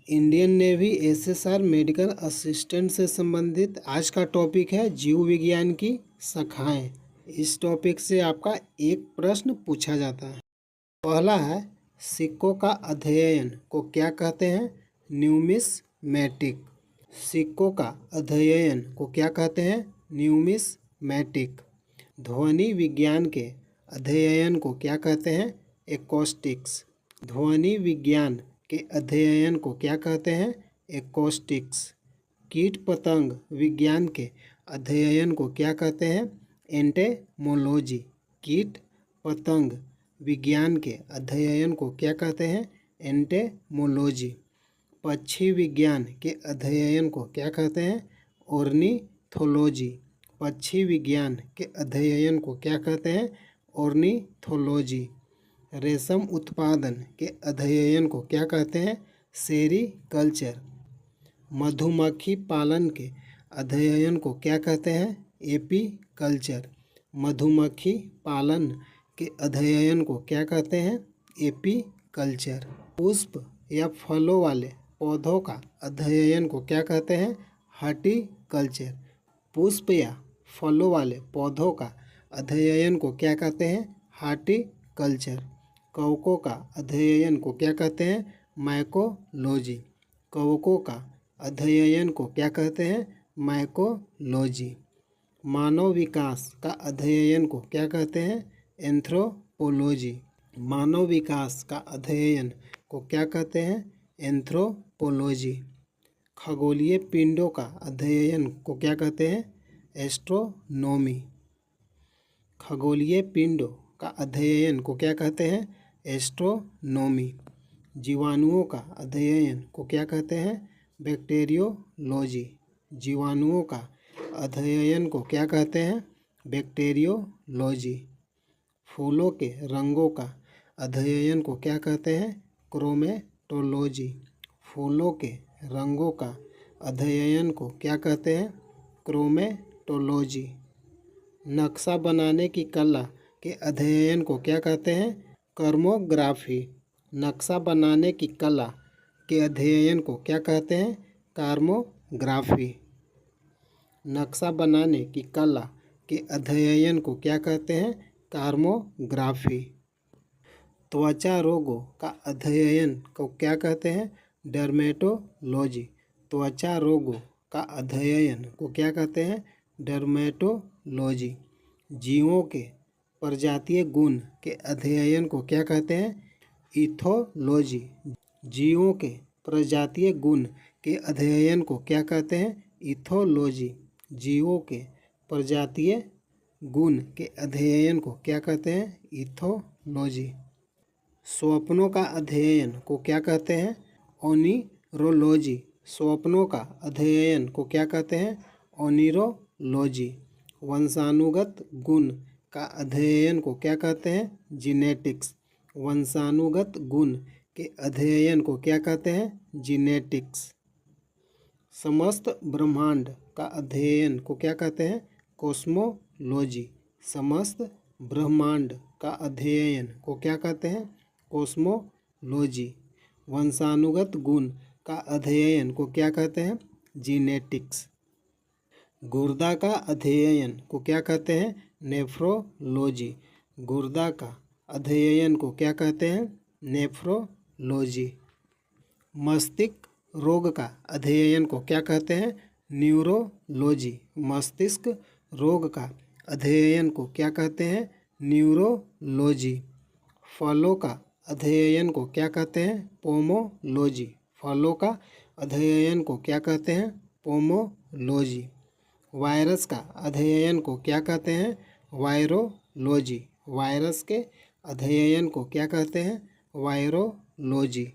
Indian navy SSR medical assistant से संबंधित आज का टॉपिक है जीव विज्ञान की शाखाएं। इस टॉपिक से आपका एक प्रश्न पूछा जाता है। पहला है, सिक्कों का अध्ययन को क्या कहते हैं? न्यूमिस्मेटिक। सिक्कों का अध्ययन को क्या कहते हैं? न्यूमिस्मेटिक। ध्वनि विज्ञान के अध्ययन को क्या कहते हैं? एकॉस्टिक्स। ध्वनि विज्ञान के अध्ययन को क्या कहते हैं? एकॉस्टिक्स। कीट पतंग विज्ञान के अध्ययन को क्या कहते हैं? एंटेमोलॉजी। कीट पतंग विज्ञान के अध्ययन को क्या कहते हैं? एंटेमोलॉजी। पक्षी विज्ञान के अध्ययन को क्या कहते हैं? ऑर्निथोलॉजी। पक्षी विज्ञान के अध्ययन को क्या कहते हैं? ऑर्निथोलॉजी। रेशम उत्पादन के अध्ययन को क्या कहते हैं? सेरीकल्चर। मधुमक्खी पालन के अध्ययन को क्या कहते हैं? एपीकल्चर। मधुमक्खी पालन के अध्ययन को क्या कहते हैं? एपीकल्चर। पुष्प या फलों वाले पौधों का अध्ययन को क्या कहते हैं? हॉर्टिकल्चर। पुष्प या फलों वाले पौधों का अध्ययन को क्या कहते हैं? हॉर्टिकल्चर। कवकों का अध्ययन को क्या कहते हैं? माइकोलॉजी। कवकों का अध्ययन को क्या कहते हैं? माइकोलॉजी। मानव विकास का अध्ययन को क्या कहते हैं? एंथ्रोपोलॉजी। मानव विकास का अध्ययन को क्या कहते हैं? एंथ्रोपोलॉजी। खगोलीय पिंडों का अध्ययन को क्या कहते हैं? एस्ट्रोनॉमी। खगोलीय पिंडों का अध्ययन को क्या कहते हैं? एस्ट्रोनॉमी। जीवाणुओं का अध्ययन को क्या कहते हैं? बैक्टीरियोलॉजी। जीवाणुओं का अध्ययन को क्या कहते हैं? बैक्टीरियोलॉजी। फूलों के रंगों का अध्ययन को क्या कहते हैं? क्रोमेटोलॉजी। फूलों के रंगों का अध्ययन को क्या कहते हैं? क्रोमेटोलॉजी। नक्शा बनाने की कला के अध्ययन को क्या कहते हैं? कार्टोग्राफी। नक्शा बनाने की कला के अध्ययन को क्या कहते हैं? कार्टोग्राफी। नक्शा बनाने की कला के अध्ययन को क्या कहते हैं? कार्टोग्राफी। त्वचा रोगों का अध्ययन को क्या कहते हैं? डर्मेटोलॉजी। त्वचा रोगों का अध्ययन को क्या कहते हैं? डर्मेटोलॉजी। जीवों के प्रजातीय गुण के अध्ययन को क्या कहते हैं? इथोलॉजी। जीवों के प्रजातीय गुण के अध्ययन को क्या कहते हैं? इथोलॉजी। जीवों के प्रजातीय गुण के अध्ययन को क्या कहते हैं? इथोलॉजी। स्वप्नों का अध्ययन को क्या कहते हैं? ओनिरोलॉजी। स्वप्नों का अध्ययन को क्या कहते हैं? ओनिरोलॉजी। वंशानुगत गुण का अध्ययन को क्या कहते हैं? जीनेटिक्स। वंशानुगत गुण के अध्ययन को क्या कहते हैं? जीनेटिक्स। समस्त ब्रह्मांड का अध्ययन को क्या कहते हैं? कॉस्मोलॉजी। समस्त ब्रह्मांड का अध्ययन को क्या कहते हैं? कॉस्मोलॉजी। वंशानुगत गुण का अध्ययन को क्या कहते हैं? जीनेटिक्स। गुर्दा का अध्ययन को क्या कहते हैं? नेफ्रोलॉजी। गुर्दा का अध्ययन को क्या कहते हैं? नेफ्रोलॉजी। मस्तिष्क रोग का अध्ययन को क्या कहते हैं? न्यूरोलॉजी। मस्तिष्क रोग का अध्ययन को क्या कहते हैं? न्यूरोलॉजी। फलों का अध्ययन को क्या कहते हैं? पोमोलॉजी। फलों का अध्ययन को क्या कहते हैं? पोमोलॉजी। वायरस का अध्ययन को क्या कहते हैं? वायरोलॉजी। वायरस के अध्ययन को क्या कहते हैं? वायरोलॉजी।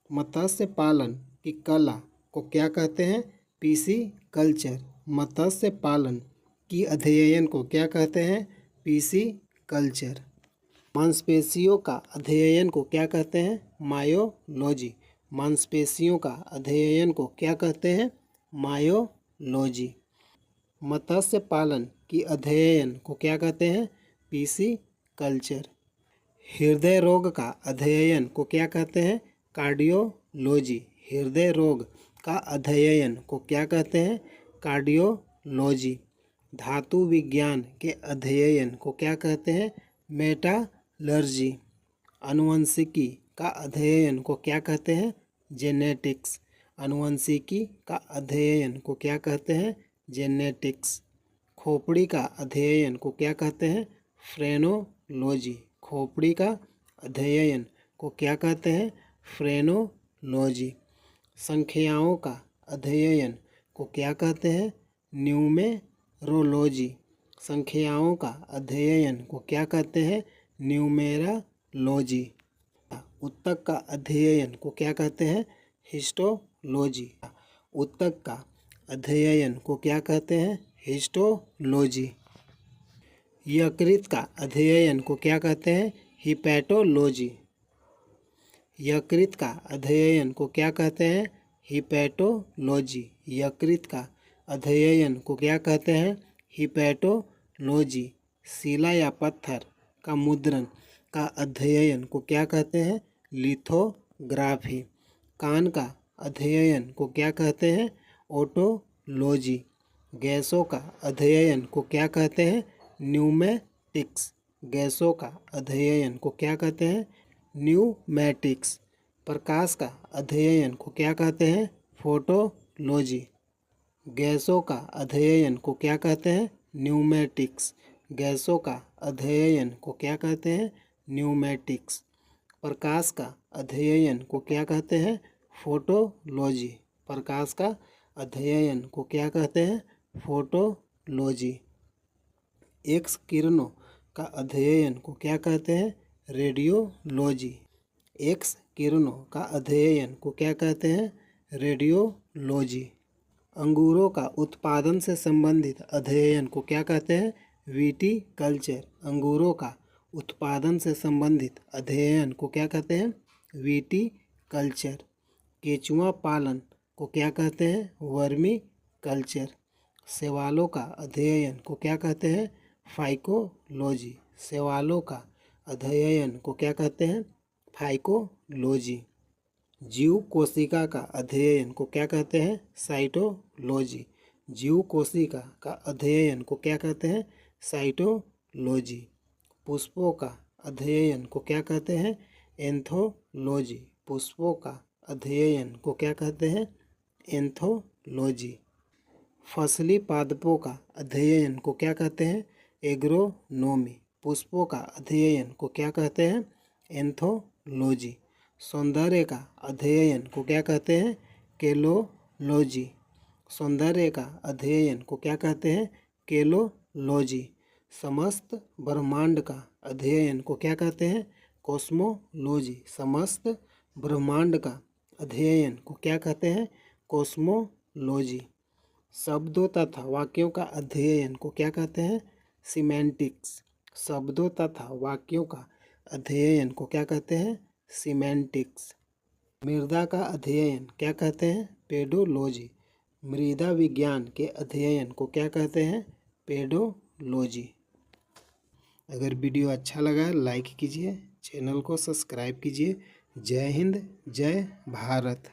मत्स्य पालन की कला को क्या कहते हैं? पिसीकल्चर। मत्स्य पालन की अध्ययन को क्या कहते हैं? पिसीकल्चर। मांसपेशियों का अध्ययन को क्या कहते हैं? मायोलॉजी। मांसपेशियों का अध्ययन को क्या कहते हैं? मायोलॉजी। मत्स्य पालन की अध्ययन को क्या कहते हैं? पिसीकल्चर। हृदय रोग का अध्ययन को क्या कहते हैं? कार्डियोलॉजी। कार्डियोलॉजी। हृदय रोग का अध्ययन को क्या कहते हैं? कार्डियोलॉजी। धातु विज्ञान के अध्ययन को क्या कहते हैं? मेटालर्जी। आनुवंशिकी का अध्ययन को क्या कहते हैं? जेनेटिक्स। आनुवंशिकी का अध्ययन को क्या कहते हैं? जेनेटिक्स। खोपड़ी का अध्ययन को क्या कहते हैं? फ्रेनोलॉजी। खोपड़ी का अध्ययन को क्या कहते हैं? फ्रेनोलॉजी। संख्याओं का अध्ययन को क्या कहते हैं? न्यूमेरोलॉजी। संख्याओं का अध्ययन को क्या कहते हैं? न्यूमेरोलॉजी। ऊतक का अध्ययन को क्या कहते हैं? हिस्टोलॉजी। ऊतक का अध्ययन को क्या कहते हैं? हिस्टोलॉजी। यकृत का अध्ययन को क्या कहते हैं? हिपैटोलॉजी। यकृत का अध्ययन को क्या कहते हैं? हिपैटोलॉजी। यकृत का अध्ययन को क्या कहते हैं? हिपैटोलॉजी। शिला या पत्थर का मुद्रण का अध्ययन को क्या कहते हैं? लिथोग्राफी। कान का अध्ययन को क्या कहते हैं? ओटोलॉजी। गैसों का अध्ययन को क्या कहते हैं? न्यूमेटिक्स। गैसों का अध्ययन को क्या कहते हैं? न्यूमेटिक्स। प्रकाश का अध्ययन को क्या कहते हैं? फोटोलॉजी। गैसों का अध्ययन को क्या कहते हैं? न्यूमेटिक्स। गैसों का अध्ययन को क्या कहते हैं? न्यूमेटिक्स। प्रकाश का अध्ययन को क्या कहते हैं? फोटोलॉजी। प्रकाश का अध्ययन को क्या कहते हैं? फोटोलॉजी। एक्स किरणों का अध्ययन को क्या कहते हैं? रेडियोलॉजी। एक्स किरणों का अध्ययन को क्या कहते हैं? रेडियोलॉजी। अंगूरों का उत्पादन से संबंधित अध्ययन को क्या कहते हैं? विटीकल्चर। अंगूरों का उत्पादन से संबंधित अध्ययन को क्या कहते हैं? विटीकल्चर। केंचुआ पालन को क्या कहते हैं? Vermi culture. शैवालों का अध्ययन को क्या कहते हैं? फाइकोलॉजी। शैवालों का अध्ययन को क्या कहते हैं? फाइकोलॉजी। जीव कोशिका का अध्ययन को क्या कहते हैं? साइटोलॉजी। जीव कोशिका का अध्ययन को क्या कहते हैं? साइटोलॉजी। पुष्पों का अध्ययन को क्या कहते हैं? एंथोलॉजी। पुष्पों का अध्ययन को क्या कहते हैं? एंथोलॉजी। फसली पादपों का अध्ययन को क्या कहते हैं? एग्रोनोमी। पुष्पों का अध्ययन को क्या कहते हैं? एंथोलॉजी। सौंदर्य का अध्ययन को क्या कहते हैं? केलोलॉजी। सौंदर्य का अध्ययन को क्या कहते हैं? केलोलॉजी। समस्त ब्रह्मांड का अध्ययन को क्या कहते हैं? कॉस्मोलॉजी। समस्त ब्रह्मांड का अध्ययन को क्या कहते हैं? कॉस्मोलॉजी। शब्दों तथा वाक्यों का अध्ययन को क्या कहते हैं? सीमेंटिक्स। शब्दों तथा वाक्यों का अध्ययन को क्या कहते हैं? सीमेंटिक्स। मृदा का अध्ययन क्या कहते हैं? पेडोलॉजी। मृदा विज्ञान के अध्ययन को क्या कहते हैं? पेडोलॉजी। अगर वीडियो अच्छा लगा लाइक कीजिए, चैनल को सब्सक्राइब कीजिए। जय हिंद, जय भारत।